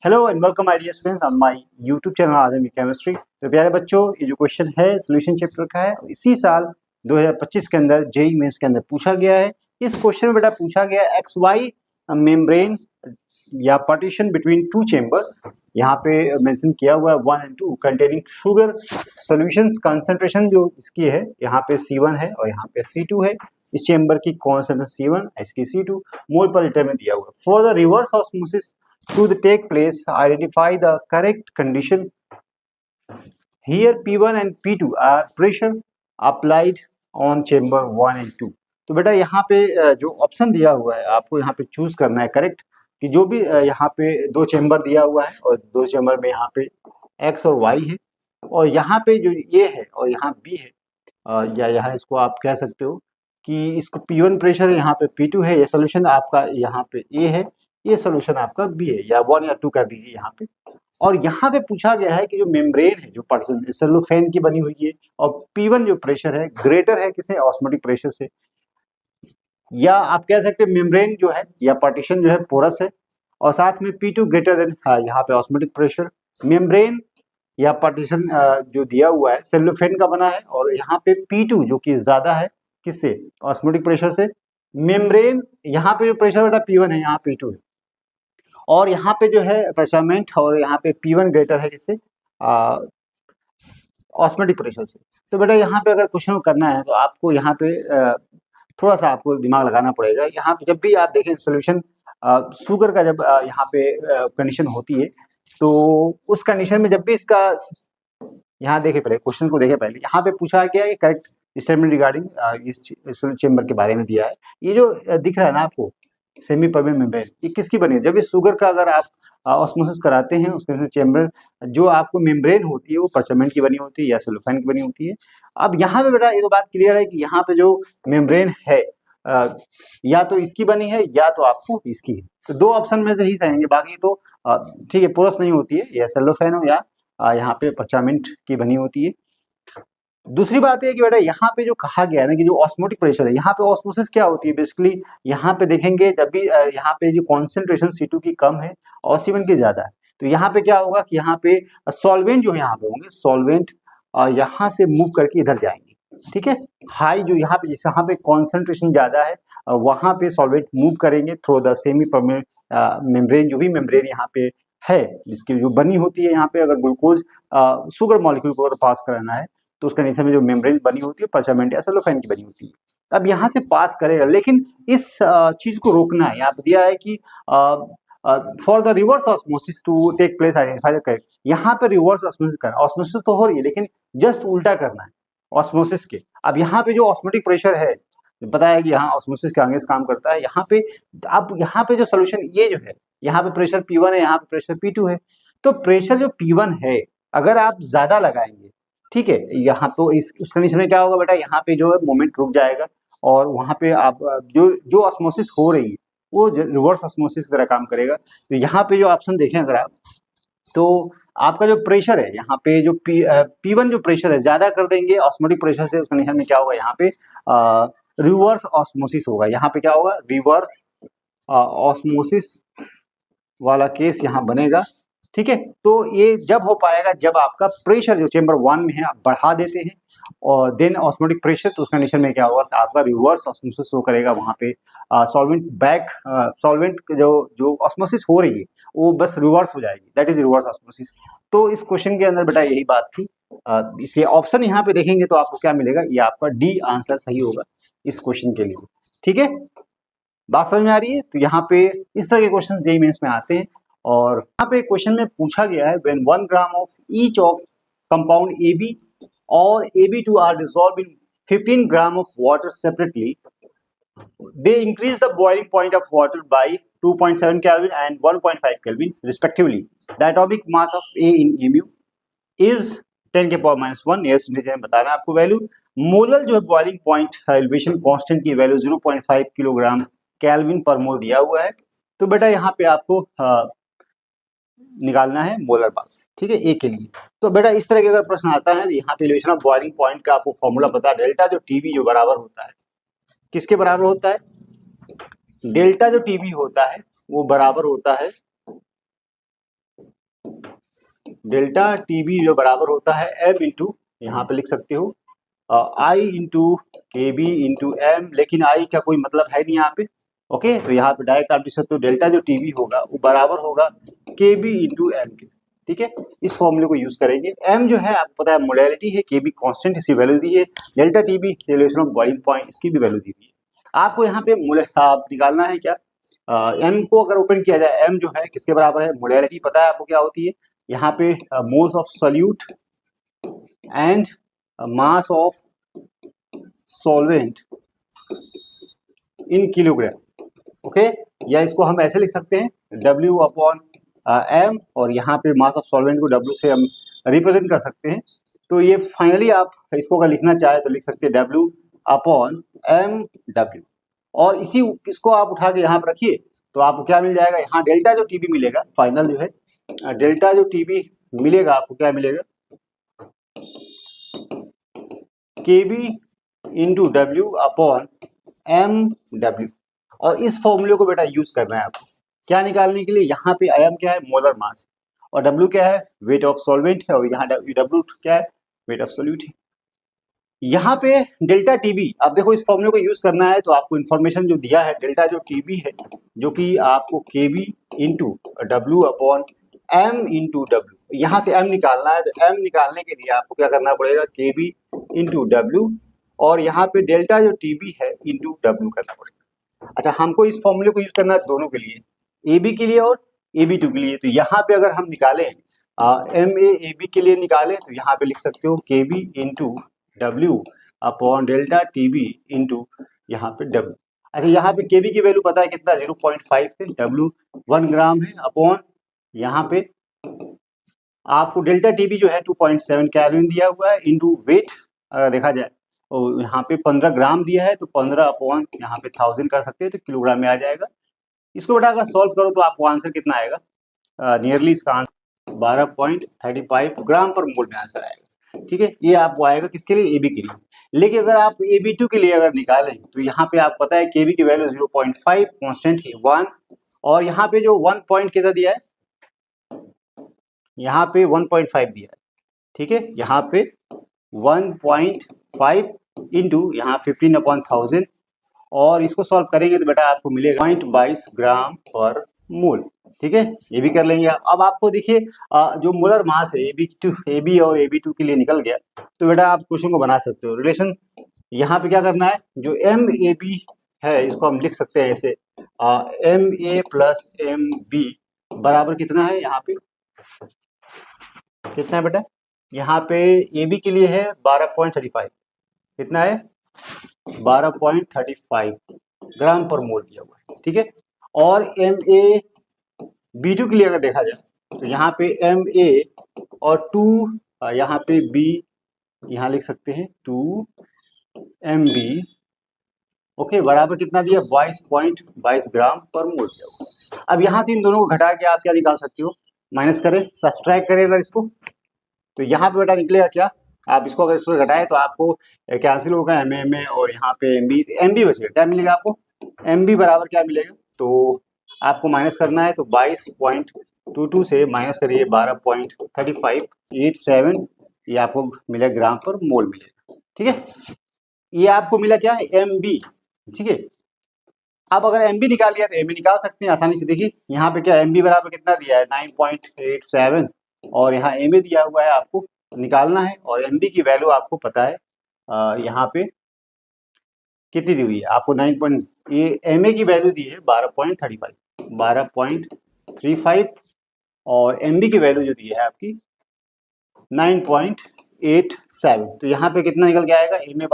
Hello and welcome my dear students on my YouTube channel आदमी chemistry. तो प्यारे बच्चों, ये जो क्वेश्चन है सॉल्यूशन चैप्टर का है, इसी साल 2025 के अंदर जेईई मेंस के अंदर पूछा गया है। इस क्वेश्चन में बेटा पूछा गया एक्स वाई मेम्ब्रेन या पार्टीशन बिटवीन टू चेंबर। यहाँ पे मेंशन किया हुआ है 1 and 2 containing sugar solutions. Concentration जो इसकी है यहाँ पे C1 है और यहाँ पे C2 है। इस चेंबर की कॉन्सेंट्रेशन C1, इसकी C2 मोल पर लीटर में दिया हुआ है। For the reverse osmosis to take place, identify the correct condition. Here P1 and P2 are pressure applied on chamber 1 and 2. तो बेटा यहाँ पे जो ऑप्शन दिया हुआ है आपको यहाँ पे चूज करना है करेक्ट, कि जो भी यहाँ पे दो चेंबर दिया हुआ है और दो चेंबर में यहाँ पे X और Y है और यहाँ पे जो A है और यहाँ B है, या यहाँ इसको आप कह सकते हो कि इसको P1 प्रेशर है, यहाँ पे P2 है। ये सोल्यूशन आपका यहाँ पे A है, ये सोल्यूशन आपका B है, या 1 या 2 कर दीजिए यहाँ पे। और यहाँ पे पूछा गया है कि जो मेम्ब्रेन है जो पर्सन सेल्लोफेन की बनी हुई है और P1 जो प्रेशर है ग्रेटर है किसे, ऑस्मोटिक प्रेशर से, या आप कह सकते हैं मेम्ब्रेन जो है या पार्टीशन जो है पोरस है और साथ में P2 ग्रेटर देन यहाँ पे ऑस्मोटिक प्रेशर। मेम्ब्रेन या पार्टीशन जो दिया हुआ है सेल्लोफेन का बना है और यहाँ पे P2 जो कि ज्यादा है किससे, ऑस्मोटिक प्रेशर से। मेम्ब्रेन यहाँ पे जो प्रेशर बेटा P1 है, यहाँ P2 है और यहाँ पे जो है प्रेशरमेंट और यहाँ पे P1 ग्रेटर है किससे, ऑस्मोटिक प्रेशर से। तो बेटा यहाँ पे अगर क्वेश्चन करना है तो आपको यहाँ पे थोड़ा सा आपको दिमाग लगाना पड़ेगा। यहाँ पे जब भी आप देखें सोल्यूशन शुगर का जब यहाँ पे कंडीशन होती है तो उस कंडीशन में जब भी इसका यहाँ देखे, पहले क्वेश्चन को देखे, पहले यहाँ पे पूछा गया है करेक्ट स्टेटमेंट रिगार्डिंग इस चेंबर के बारे में दिया है। ये जो दिख रहा है ना आपको सेमी परमेंट मेम्ब्रेन, ये किसकी बनी है, जब ये शुगर का अगर आप ऑस्मोसिस कराते हैं उसके चेंबर जो आपको मेम्ब्रेन होती है वो परचमेंट की बनी होती है या सेलोफेन की बनी होती है। अब यहाँ पे बेटा ये तो बात क्लियर है कि यहाँ पे जो मेम्ब्रेन है या तो इसकी बनी है या तो आपको इसकी है, तो दो ऑप्शन में से ही सही है, बाकी तो ठीक है पोरस नहीं होती है, या सेलोफेन हो या यहाँ पे परचमेंट की बनी होती है। दूसरी बात है कि बेटा यहाँ पे जो कहा गया है ना कि जो ऑस्मोटिक प्रेशर है, यहाँ पे ऑस्मोसिस क्या होती है बेसिकली, यहाँ पे देखेंगे जब भी यहाँ पे जो कॉन्सेंट्रेशन C2 की कम है और C1 की ज्यादा है, तो यहाँ पे क्या होगा कि यहाँ पे सॉल्वेंट जो यहाँ पे होंगे, सॉल्वेंट यहाँ से मूव करके इधर जाएंगे, ठीक है। हाई जो यहाँ पे जिस यहाँ पे कॉन्सेंट्रेशन ज्यादा है वहां पे सॉल्वेंट मूव करेंगे through the semi permeable membrane, जो भी मेम्ब्रेन यहाँ पे है जिसकी जो बनी होती है, यहाँ पे अगर ग्लूकोज शुगर मॉलिक्यूल को अगर पास कराना है तो उस कंडीशन में जो मेम्ब्रेन बनी होती है परचमेंट या सेलोफेन की बनी होती है, अब यहाँ से पास करेगा। लेकिन इस चीज को रोकना है, यहाँ पे दिया है कि for the reverse osmosis to take place identify the correct. यहाँ पे रिवर्स ऑस्मोसिस करना, ऑस्मोसिस तो हो रही है लेकिन जस्ट उल्टा करना है ऑस्मोसिस के। अब यहाँ पे जो ऑस्मोटिक प्रेशर है, पता है कि यहाँ ऑस्मोसिस के आगे काम करता है, यहाँ पे अब यहाँ पे जो सोल्यूशन ये जो है, यहाँ पे प्रेशर P1 है, यहाँ पे प्रेशर P2 है, तो प्रेशर जो P1 है अगर आप ज्यादा लगाएंगे, ठीक है, यहाँ तो इस उस कंडीशन में क्या होगा बेटा, यहाँ पे जो है मोमेंट रुक जाएगा और वहां पे आप जो जो ऑस्मोसिस हो रही है वो रिवर्स ऑस्मोसिस की तरह काम करेगा। तो यहाँ पे जो ऑप्शन देखें अगर आप, तो आपका जो प्रेशर है यहाँ पे जो P1 जो प्रेशर है ज्यादा कर देंगे ऑस्मोटिक प्रेशर से, उस कंडीशन में क्या होगा, यहाँ पे रिवर्स ऑस्मोसिस होगा। यहाँ पे क्या होगा, रिवर्स ऑस्मोसिस वाला केस यहाँ बनेगा, ठीक है। तो ये जब हो पाएगा जब आपका प्रेशर जो चेंबर 1 में है आप बढ़ा देते हैं और देन ऑस्मोटिक प्रेशर, तो उस कंडीशन में क्या होगा, आपका रिवर्स ऑस्मोसिस शो करेगा। वहां पे सॉल्वेंट बैक सॉल्वेंट जो जो ऑस्मोसिस हो रही है वो बस रिवर्स हो जाएगी, दैट इज रिवर्स ऑस्मोसिस। तो इस क्वेश्चन के अंदर बेटा यही बात थी, इसलिए ऑप्शन यहाँ पे देखेंगे तो आपको क्या मिलेगा, ये आपका डी आंसर सही होगा इस क्वेश्चन के लिए, ठीक है। बात समझ में आ रही है। तो यहाँ पे इस तरह के क्वेश्चन जेईई मेंस में आते हैं और यहाँ पे क्वेश्चन में पूछा गया है when 1 gram of each of compound AB और AB2 are dissolved in 15 gram of water separately, they increase the boiling point of water by 2.7 Kelvin and 1.5 Kelvin respectively. The atomic mass of A in mu is 10 के power -1। Yes बताना आपको value. Molar जो है boiling point elevation constant की value 0.5 kilogram kelvin पर मोल दिया हुआ है। तो बेटा यहाँ पे आपको निकालना है मोलर मास, ठीक है, ए के लिए। तो बेटा इस तरह के अगर प्रश्न आता है, यहाँ पे एलिवेशन ऑफ बॉइलिंग पॉइंट का आपको फॉर्मूला पता है, डेल्टा जो टीबी जो बराबर होता है किसके बराबर होता है, डेल्टा जो टीबी होता है वो बराबर होता है डेल्टा टीबी जो बराबर होता है एम इंटू, यहाँ पे लिख सकते हो आई इंटू के बी इंटू एम, लेकिन आई का कोई मतलब है नहीं यहाँ पे। ओके, तो यहाँ पे डायरेक्ट आप लिख सकते हो डेल्टा जो टीबी होगा वो बराबर होगा के बी इंटू एम के। ठीक है, इस फॉर्मूले को यूज करेंगे। एम जो है आपको पता है मोडालिटी है, के बी कॉन्स्टेंट, इसकी वैल्यू दी है। Delta TB relation of boiling point, इसकी भी वैल्यू दी हुई है। आपको यहाँ पे आप निकालना है क्या, एम को अगर ओपन किया जाए, एम जो है किसके बराबर है, मोडालिटी पता है आपको क्या होती है, यहाँ पे moles of solute and mass of solvent in kilogram. Okay, या इसको हम ऐसे लिख सकते हैं W अपॉन एम, और यहाँ पे मास ऑफ सॉल्वेंट को W से हम रिप्रेजेंट कर सकते हैं। तो ये फाइनली आप इसको अगर लिखना चाहे तो लिख सकते हैं W अपॉन एम W, और इसको आप उठा के यहाँ पर रखिए तो आपको क्या मिल जाएगा, यहाँ डेल्टा जो टीबी मिलेगा फाइनल जो है, डेल्टा जो टीबी मिलेगा आपको क्या मिलेगा, K B into W upon M W. और इस फॉर्मूले को बेटा यूज करना है आपको क्या निकालने के लिए, यहाँ पे एम क्या है, मोलर मास, और डब्ल्यू क्या है, वेट ऑफ सॉल्वेंट है, और यहाँ डब्ल्यू क्या है, वेट ऑफ सोल्यूट है। यहाँ पे डेल्टा टीबी, अब देखो इस फॉर्मूले को यूज करना है तो आपको इन्फॉर्मेशन जो दिया है, डेल्टा जो टीबी है जो कि आपको K B into W upon M into W, यहाँ से एम निकालना है, तो एम निकालने के लिए आपको क्या करना पड़ेगा, के बी इंटू डब्ल्यू, और यहाँ पे डेल्टा जो टीबी है इंटू डब्ल्यू करना पड़ेगा। अच्छा, हमको इस फॉर्मूले को यूज करना है दोनों के लिए, ए बी के लिए और ए बी टू के लिए। तो यहाँ पे अगर हम निकालें एम ए बी के लिए निकालें तो यहाँ पे लिख सकते हो K B into W upon delta T B into यहाँ पे डब्ल्यू। अच्छा, यहाँ पे के बी की वैल्यू पता है कितना, 0.5 है, डब्ल्यू 1 ग्राम है, अपॉन यहाँ पे आपको डेल्टा टी बी जो है 2.7 कैलोरी दिया हुआ है, इंटू वेट अगर देखा जाए और यहाँ पे 15 ग्राम दिया है, तो 15 अपॉन यहाँ पे 1000 कर सकते हैं, तो किलोग्राम में आ जाएगा। इसको बेटा अगर सॉल्व करो तो आपको आंसर कितना आएगा, नियरली इसका आंसर 12.35 ग्राम पर मोल में आंसर आएगा। ठीक है, ये आपको आएगा किसके लिए, ए बी के लिए। लेकिन अगर आप ए बी टू के लिए अगर निकालें तो यहाँ पे आपको पता है के बी की वैल्यू 0.5 कॉन्स्टेंट है 1, और यहाँ पे जो 1 पॉइंट कितना दिया है, यहाँ पे 1.5 दिया है। ठीक है, यहाँ पे 1.5 इंटू यहाँ 15 अपॉन 1000, और इसको सॉल्व करेंगे तो बेटा आपको मिलेगा 0.22 ग्राम पर मोल। ठीक है, ये भी कर लेंगे। अब आपको देखिए जो मोलर मास है ए बी और ए बी टू के लिए निकल गया, तो बेटा आप क्वेश्चन को बना सकते हो। रिलेशन यहाँ पे क्या करना है, जो एम ए बी है इसको हम लिख सकते हैं ऐसे, M A plus M B बराबर कितना है, यहाँ पे कितना है बेटा, यहाँ पे ए बी के लिए है 12.35, कितना है 12.35 ग्राम पर मोल दिया हुआ है। ठीक है, और एम ए बी टू के लिए अगर देखा जाए तो यहाँ पे एम ए और 2 यहाँ पे बी, यहाँ लिख सकते हैं 2 एम बी, ओके, बराबर कितना दिया 22.22 ग्राम पर मोल दिया हुआ। अब यहाँ से इन दोनों को घटा के आप क्या निकाल सकते हो, माइनस करें, सब्सट्रैक्ट करें अगर इसको, तो यहाँ पे बेटा निकलेगा क्या, आप इसको अगर इसको घटाए तो आपको कैंसिल होगा एम ए और यहाँ पे एम बी बचेगा, क्या मिलेगा आपको, एम बी बराबर क्या मिलेगा, तो आपको माइनस करना है, तो 22.22 से माइनस करिए 12.3587, ये आपको मिलेगा ग्राम पर मोल मिलेगा। ठीक है, ये आपको मिला क्या है, एम बी। ठीक है, अब अगर एम बी निकाल लिया तो एम बी निकाल सकते हैं आसानी से। देखिए यहाँ पे क्या एम बी बराबर कितना दिया है 9.87, और यहाँ एम ए दिया हुआ है, आपको निकालना है, और एम बी की वैल्यू आपको पता है यहाँ पे कितनी दी हुई है आपको, एम ए की वैल्यू दी है 12.35, और एम बी की वैल्यू जो दी है आपकी 9.87। तो यहाँ पे कितना निकल के आएगा, एम ए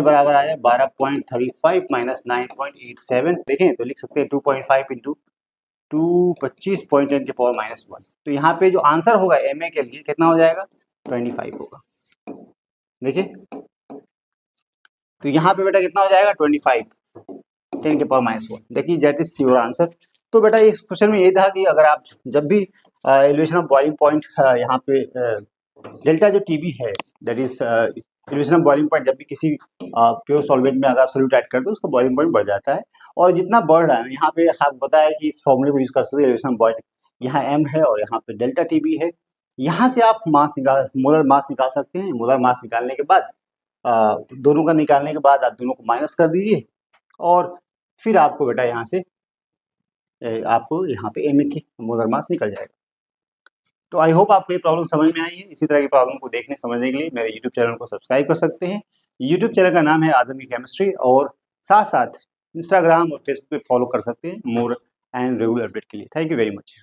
बराबर आया 12.35 माइनस 9.87, देखें तो लिख सकते हैं 2.5 इंटू 25.10 के पावर -1। तो यहाँ पे जो आंसर होगा एम ए के लिए कितना हो जाएगा, 25 होगा। देखिए तो यहाँ पे बेटा कितना हो जाएगा 25 10 के पावर -1। देखिए दैट इज योर आंसर। तो बेटा इस क्वेश्चन में ये था कि अगर आप जब भी एलिवेशन ऑफ बॉइलिंग पॉइंट यहाँ पे डेल्टा जो टीबी है, that is elevation of boiling point, जब भी किसी प्योर सॉल्वेंट में अगर आप सोल्यूट ऐड करते हो उसका बॉइलिंग पॉइंट बढ़ जाता है, और जितना बढ़ रहा है यहाँ पे आप बताया कि इस फॉर्मूले को यूज कर सकते हैं एलिवेशन ऑफ यहाँ m है और यहाँ पे डेल्टा टी भी है। यहाँ से आप मोलर मास निकाल सकते हैं। मोलर मास निकालने के बाद दोनों का निकालने के बाद आप दोनों को माइनस कर दीजिए और फिर आपको बेटा यहाँ से आपको यहाँ पे m की मोलर मास निकल जाएगा। तो आई होप आपको ये प्रॉब्लम समझ में आई है। इसी तरह की प्रॉब्लम को देखने समझने के लिए मेरे यूट्यूब चैनल को सब्सक्राइब कर सकते हैं। यूट्यूब चैनल का नाम है आजम की केमिस्ट्री, और साथ साथ इंस्टाग्राम और फेसबुक पे फॉलो कर सकते हैं मोर एंड रेगुलर अपडेट के लिए। Thank you very much.